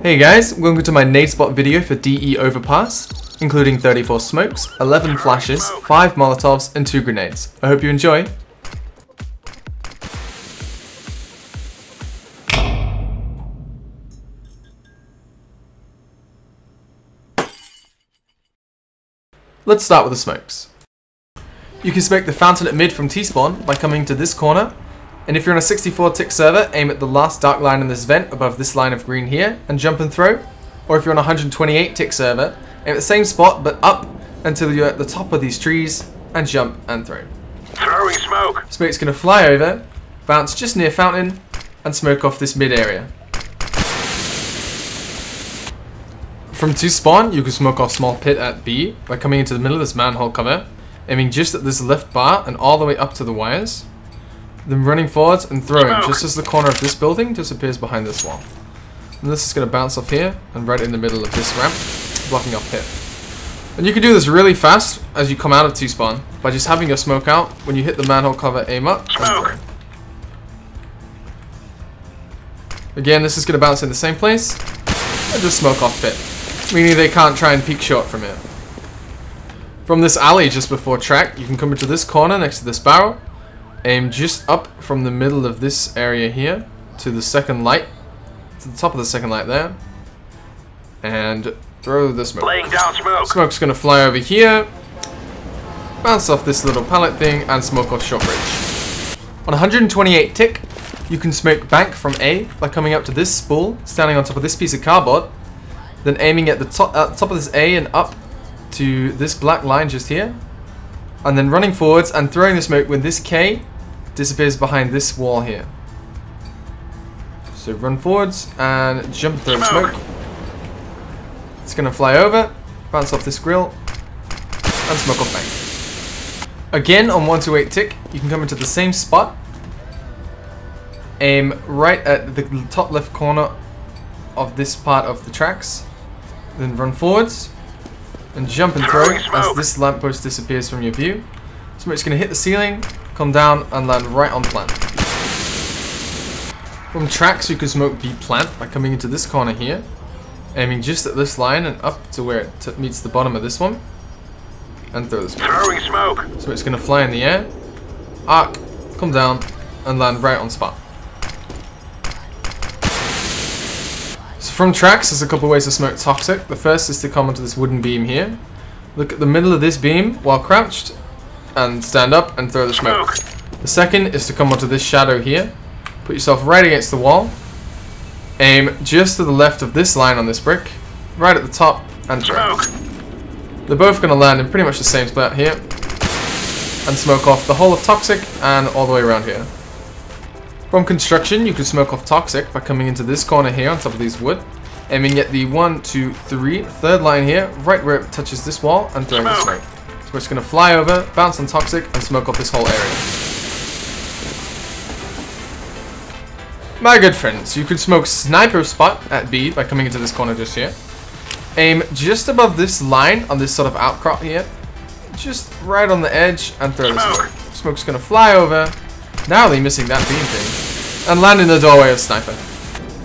Hey guys, welcome to my nade spot video for DE Overpass, including 34 smokes, 11 flashes, 5 Molotovs and 2 grenades. I hope you enjoy. Let's start with the smokes. You can smoke the fountain at mid from T-spawn by coming to this corner, and if you're on a 64 tick server, aim at the last dark line in this vent above this line of green here and jump and throw. Or if you're on a 128 tick server, aim at the same spot but up until you're at the top of these trees and jump and throw. Throwing smoke. Smoke's gonna fly over, bounce just near fountain, and smoke off this mid area. From T-spawn, you can smoke off small pit at B by coming into the middle of this manhole cover, aiming just at this left bar and all the way up to the wires. Then running forwards and throwing just as the corner of this building disappears behind this wall. And this is going to bounce off here and right in the middle of this ramp, blocking off pit. And you can do this really fast as you come out of T-spawn by just having your smoke out. When you hit the manhole cover, aim up and throw. Again, this is going to bounce in the same place and just smoke off pit, meaning they can't try and peek short from it. From this alley just before track, you can come into this corner next to this barrel. Aim just up from the middle of this area here to the second light, to the top of the second light there, and throw the smoke. Laying down smoke. Smoke's gonna fly over here, bounce off this little pallet thing, and smoke off short bridge. On 128 tick, you can smoke bank from A by coming up to this spool, standing on top of this piece of cardboard, then aiming at the top of this A and up to this black line just here, and then running forwards and throwing the smoke when this K disappears behind this wall here. So run forwards and jump through the smoke. It's gonna fly over, bounce off this grill, and smoke off bank. Again on 128 tick, you can come into the same spot, aim right at the top left corner of this part of the tracks, then run forwards and jump and throw as this lamppost disappears from your view. Smoke's gonna hit the ceiling, come down and land right on plant. From tracks, you can smoke B plant by coming into this corner here, aiming just at this line and up to where it meets the bottom of this one, and throw the smoke. Throwing smoke. Smoke's gonna fly in the air, arc, come down, and land right on spot. So from tracks, there's a couple ways to smoke toxic. The first is to come onto this wooden beam here, look at the middle of this beam while crouched, and stand up and throw the smoke. The second is to come onto this shadow here, put yourself right against the wall, aim just to the left of this line on this brick, right at the top, and throw. They're both going to land in pretty much the same spot here, and smoke off the whole of toxic and all the way around here. From construction, you can smoke off toxic by coming into this corner here on top of these wood, aiming at the 1, 2, 3, third line here, right where it touches this wall, and throwing the smoke. So it's going to fly over, bounce on toxic, and smoke off this whole area. My good friends, you could smoke sniper spot at B by coming into this corner just here. Aim just above this line on this sort of outcrop here, just right on the edge, and throw the smoke. Smoke's going to fly over, narrowly missing that beam thing, and land in the doorway of sniper.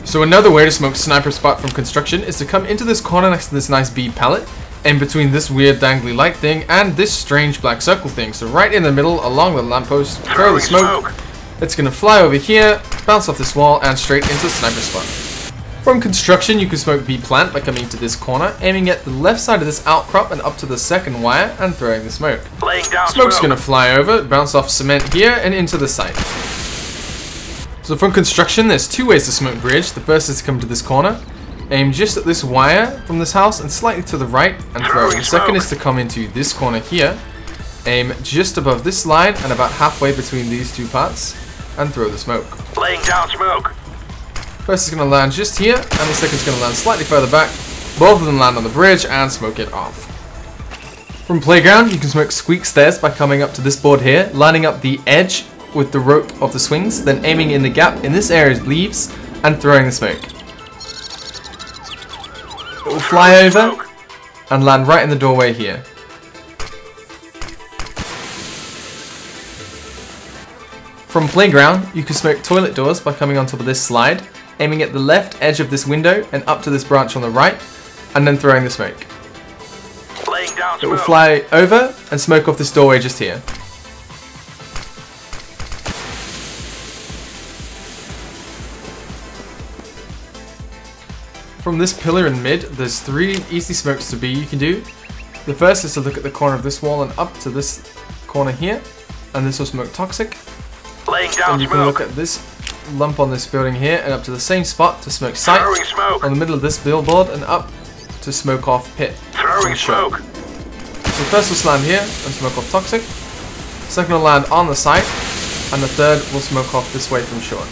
So another way to smoke sniper spot from construction is to come into this corner next to this nice B pallet, in between this weird dangly light thing and this strange black circle thing. So right in the middle along the lamppost, throw the smoke. It's gonna fly over here, bounce off this wall, and straight into sniper spot. From construction, you can smoke B plant by coming to this corner, aiming at the left side of this outcrop and up to the second wire, and throwing the smoke. Smoke's gonna fly over, bounce off cement here, and into the site. So from construction, there's two ways to smoke bridge. The first is to come to this corner, aim just at this wire from this house and slightly to the right, and throw. The second is to come into this corner here, aim just above this line and about halfway between these two parts, and throw the smoke. Laying down smoke. First is going to land just here, and the second is going to land slightly further back. Both of them land on the bridge and smoke it off. From playground, you can smoke Squeak stairs by coming up to this board here, lining up the edge with the rope of the swings, then aiming in the gap in this area's leaves, and throwing the smoke. It will fly over and land right in the doorway here. From playground, you can smoke toilet doors by coming on top of this slide, aiming at the left edge of this window and up to this branch on the right, and then throwing the smoke. Laying down It will smoke. fly over and smoke off this doorway just here. From this pillar in mid, there's 3 easy smokes to B you can do. The first is to look at the corner of this wall and up to this corner here, and this will smoke toxic. Laying down And you can smoke. look at this lump on this building here and up to the same spot to smoke sight Throwing smoke. on the middle of this billboard and up to smoke off pit. Throwing from shore. smoke. So the first will land here and smoke off toxic. Second will land on the site, and the third will smoke off this way from shore.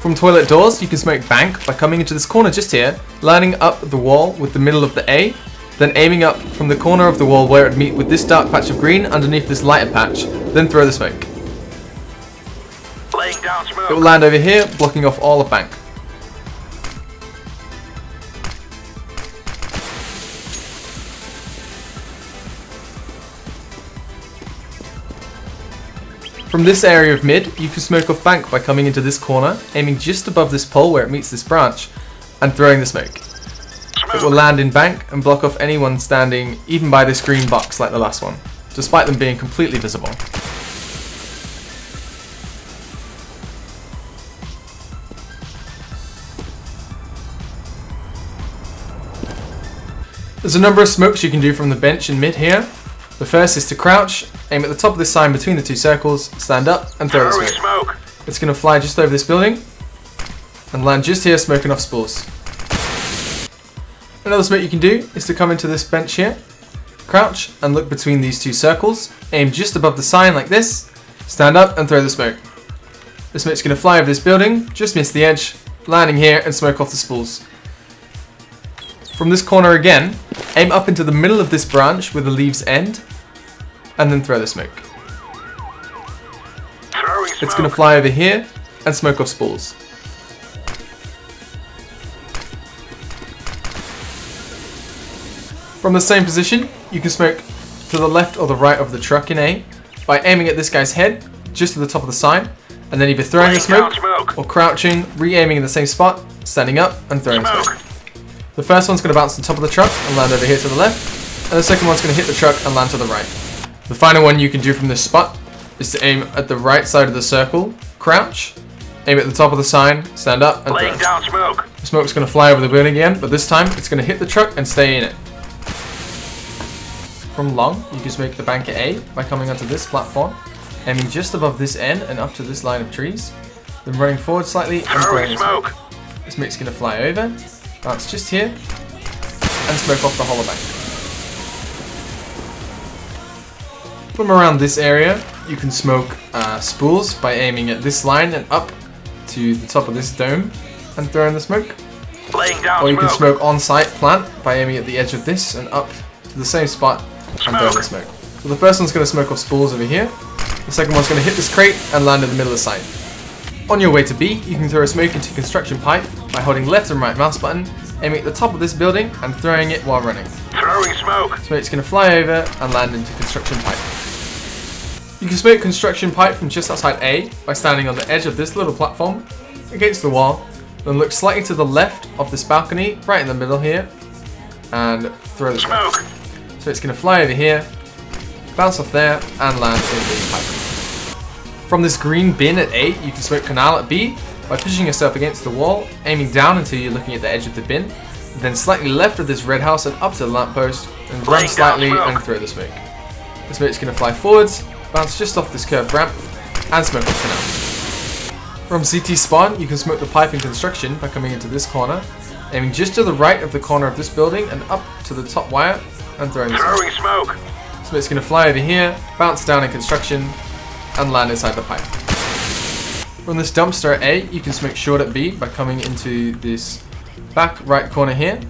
From toilet doors, you can smoke bank by coming into this corner just here, lining up the wall with the middle of the A, then aiming up from the corner of the wall where it would meet with this dark patch of green underneath this lighter patch, then throw the smoke. Laying down It will smoke. land over here, blocking off all of bank. From this area of mid, you can smoke off bank by coming into this corner, aiming just above this pole where it meets this branch, and throwing the smoke. It will land in bank and block off anyone standing even by this green box like the last one, despite them being completely visible. There's a number of smokes you can do from the bench in mid here. The first is to crouch, aim at the top of this sign between the 2 circles, stand up and throw the Throwing smoke. smoke. It's going to fly just over this building and land just here smoking off spools. Another smoke you can do is to come into this bench here, crouch and look between these 2 circles, aim just above the sign like this, stand up and throw the smoke. The smoke's going to fly over this building, just miss the edge, landing here and smoke off the spools. From this corner again, aim up into the middle of this branch where the leaves end, and then throw the smoke. Throwing smoke. It's going to fly over here and smoke off spools. From the same position, you can smoke to the left or the right of the truck in A by aiming at this guy's head, just to the top of the sign, and then either throwing the Laying down smoke smoke. or crouching, re-aiming in the same spot, standing up and throwing the Smoke. smoke. The first one's going to bounce to the top of the truck and land over here to the left, and the second one's going to hit the truck and land to the right. The final one you can do from this spot is to aim at the right side of the circle, crouch, aim at the top of the sign, stand up and Laying throw. down smoke. The smoke's going to fly over the building again, but this time it's going to hit the truck and stay in it. From long, you can smoke the bank at A by coming onto this platform, aiming just above this end and up to this line of trees, then running forward slightly and throwing Throwing the smoke. smoke. This smoke's going to fly over, bounce just here, and smoke off the hollow bank. From around this area, you can smoke spools by aiming at this line and up to the top of this dome and throwing the smoke. Laying down Or you can smoke. smoke on-site plant by aiming at the edge of this and up to the same spot and throwing the smoke. So the first one's going to smoke off spools over here. The second one's going to hit this crate and land in the middle of the site. On your way to B, you can throw a smoke into construction pipe by holding left and right mouse button, aiming at the top of this building and throwing it while running. Throwing smoke. Smoke's going to fly over and land into construction pipe. You can smoke construction pipe from just outside A by standing on the edge of this little platform against the wall, then look slightly to the left of this balcony, right in the middle here, and throw the smoke. Smoke. So it's going to fly over here, bounce off there, and land in the pipe. From this green bin at A, you can smoke canal at B by pushing yourself against the wall, aiming down until you're looking at the edge of the bin, then slightly left of this red house and up to the lamppost, and run Laying down slightly smoke. and throw the smoke. The smoke's going to fly forwards, bounce just off this curved ramp, and smoke off canal. From CT spawn, you can smoke the pipe in construction by coming into this corner, aiming just to the right of the corner of this building and up to the top wire, and throwing the smoke. Throwing smoke. Smoke's going to fly over here, bounce down in construction, and land inside the pipe. From this dumpster at A, you can smoke short at B by coming into this back right corner here,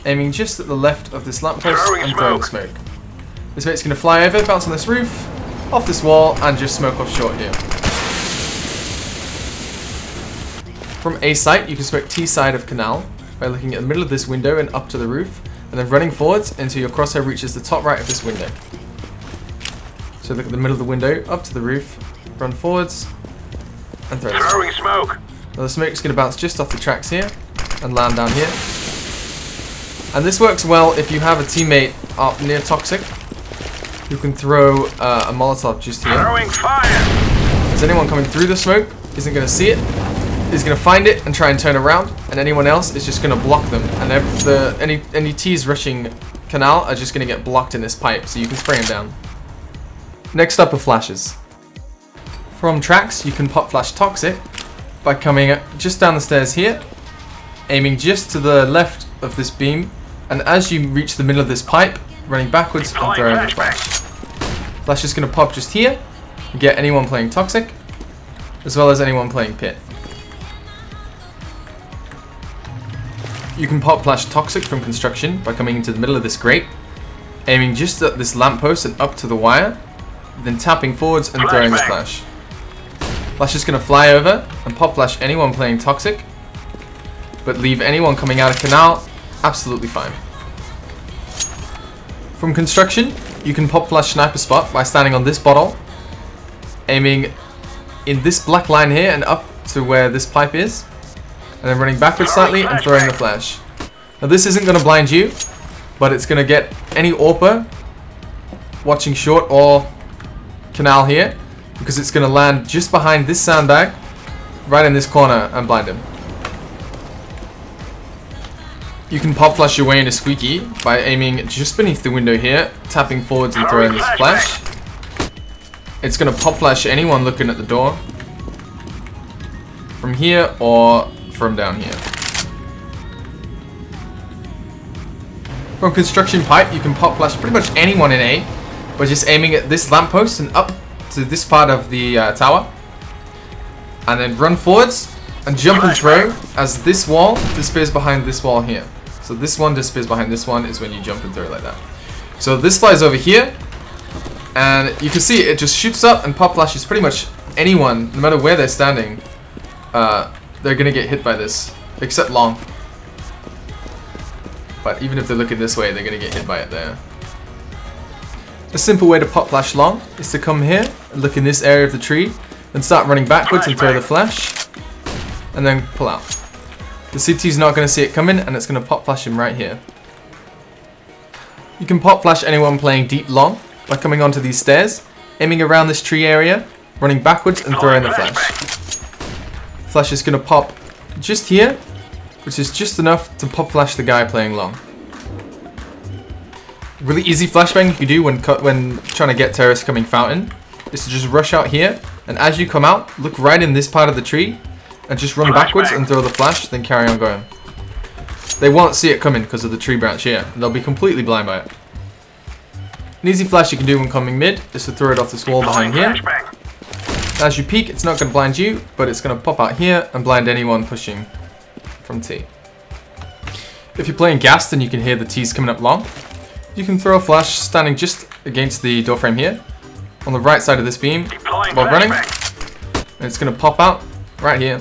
aiming just at the left of this lamppost Throwing and throwing the smoke. smoke. The smoke's going to fly over, bounce on this roof, off this wall, and just smoke off short here. From A site, you can smoke T side of canal by looking at the middle of this window and up to the roof, and then running forwards until your crosshair reaches the top right of this window. So look at the middle of the window, up to the roof, run forwards, and throw the smoke. Throwing smoke. Now the smoke's going to bounce just off the tracks here and land down here. And this works well if you have a teammate up near Toxic who can throw a Molotov just here. Throwing fire. As anyone coming through the smoke isn't going to see it, is going to find it and try and turn around, and anyone else is just going to block them. And any T's rushing Canal are just going to get blocked in this pipe, so you can spray them down. Next up are flashes. From tracks, you can pop flash Toxic by coming just down the stairs here, aiming just to the left of this beam, and as you reach the middle of this pipe, running backwards and throwing the flash. Flash is going to pop just here and get anyone playing Toxic, as well as anyone playing Pit. You can pop flash Toxic from construction by coming into the middle of this grate, aiming just at this lamppost and up to the wire, then tapping forwards and throwing the flash. Flash is going to fly over and pop flash anyone playing Toxic, but leave anyone coming out of Canal absolutely fine. From construction, you can pop flash sniper spot by standing on this bottle, aiming in this black line here and up to where this pipe is, and then running backwards slightly and throwing the flash. Now this isn't going to blind you, but it's going to get any AWPer watching short or Canal here, because it's going to land just behind this sandbag, right in this corner, and blind him. You can pop flash your way into Squeaky by aiming just beneath the window here, tapping forwards and throwing this flash. It's going to pop flash anyone looking at the door from here or from down here. From construction pipe, you can pop flash pretty much anyone in A by just aiming at this lamppost and up to this part of the tower, and then run forwards and jump and throw as this wall disappears behind this wall here. So this one disappears behind this one is when you jump and throw like that. So this flies over here, and you can see it just shoots up and pop flashes pretty much anyone, no matter where they're standing. They're gonna get hit by this, except long. But even if they're looking this way, they're gonna get hit by it there. A simple way to pop flash long is to come here and look in this area of the tree, then start running backwards and throw the flash, and then pull out. The CT's not gonna see it coming, and it's gonna pop flash him right here. You can pop flash anyone playing deep long by coming onto these stairs, aiming around this tree area, running backwards and throwing the flash. Flash is going to pop just here, which is just enough to pop flash the guy playing long. Really easy flashbang you can do when trying to get terrorists coming fountain is to just rush out here, and as you come out, look right in this part of the tree and just run backwards and throw the flash, then carry on going. They won't see it coming because of the tree branch here, and they'll be completely blind by it. An easy flash you can do when coming mid is to throw it off this wall behind here. As you peek, it's not going to blind you, but it's going to pop out here and blind anyone pushing from T. If you're playing Gast and you can hear the T's coming up long, you can throw a flash standing just against the doorframe here, on the right side of this beam, while running, and it's going to pop out right here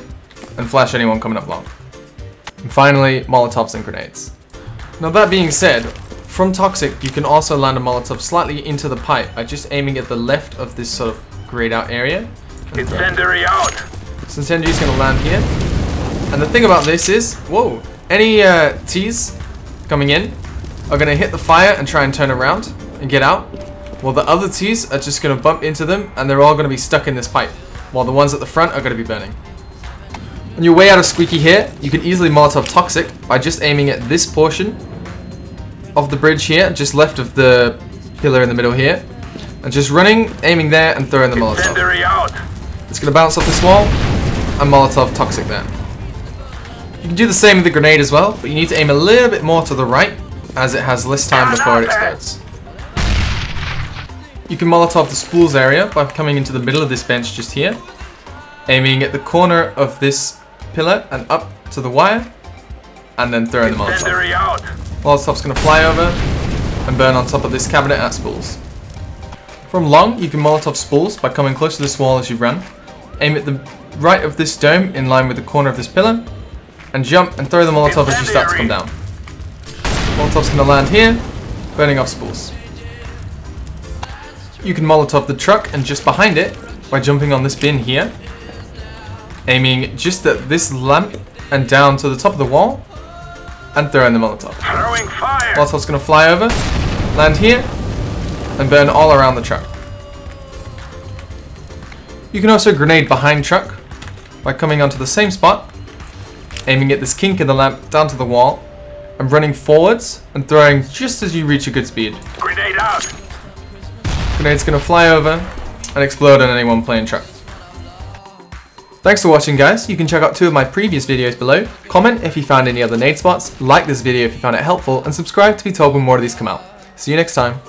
and flash anyone coming up long. And finally, Molotovs and Grenades. Now that being said, from Toxic, you can also land a Molotov slightly into the pipe by just aiming at the left of this sort of grayed out area. Incendiary out. So Incendiary is going to land here. And the thing about this is, whoa, any T's coming in are going to hit the fire and try and turn around and get out, while the other T's are just going to bump into them and they're all going to be stuck in this pipe, while the ones at the front are going to be burning. On your way out of Squeaky here, you can easily Molotov Toxic by just aiming at this portion of the bridge here, just left of the pillar in the middle here, and just running, aiming there, and throwing the Molotov. It's going to bounce off this wall, and Molotov Toxic there. You can do the same with the grenade as well, but you need to aim a little bit more to the right, as it has less time before it explodes. You can Molotov the Spools area by coming into the middle of this bench just here, aiming at the corner of this pillar and up to the wire, and then throwing the Molotov. Molotov's going to fly over and burn on top of this cabinet at Spools. From long, you can Molotov Spools by coming close to this wall as you run, aim at the right of this dome in line with the corner of this pillar, and jump and throw the Molotov as you start to come down. Molotov's going to land here, burning off Spools. You can Molotov the truck and just behind it by jumping on this bin here, aiming just at this lamp and down to the top of the wall, and throwing the Molotov. Throwing fire. Molotov's gonna fly over, land here, and burn all around the truck. You can also grenade behind truck by coming onto the same spot, aiming at this kink in the lamp down to the wall, and running forwards and throwing just as you reach a good speed. Grenade out. Grenade's gonna fly over and explode on anyone playing truck. Thanks for watching, guys. You can check out 2 of my previous videos below, comment if you found any other nade spots, like this video if you found it helpful, and subscribe to be told when more of these come out. See you next time.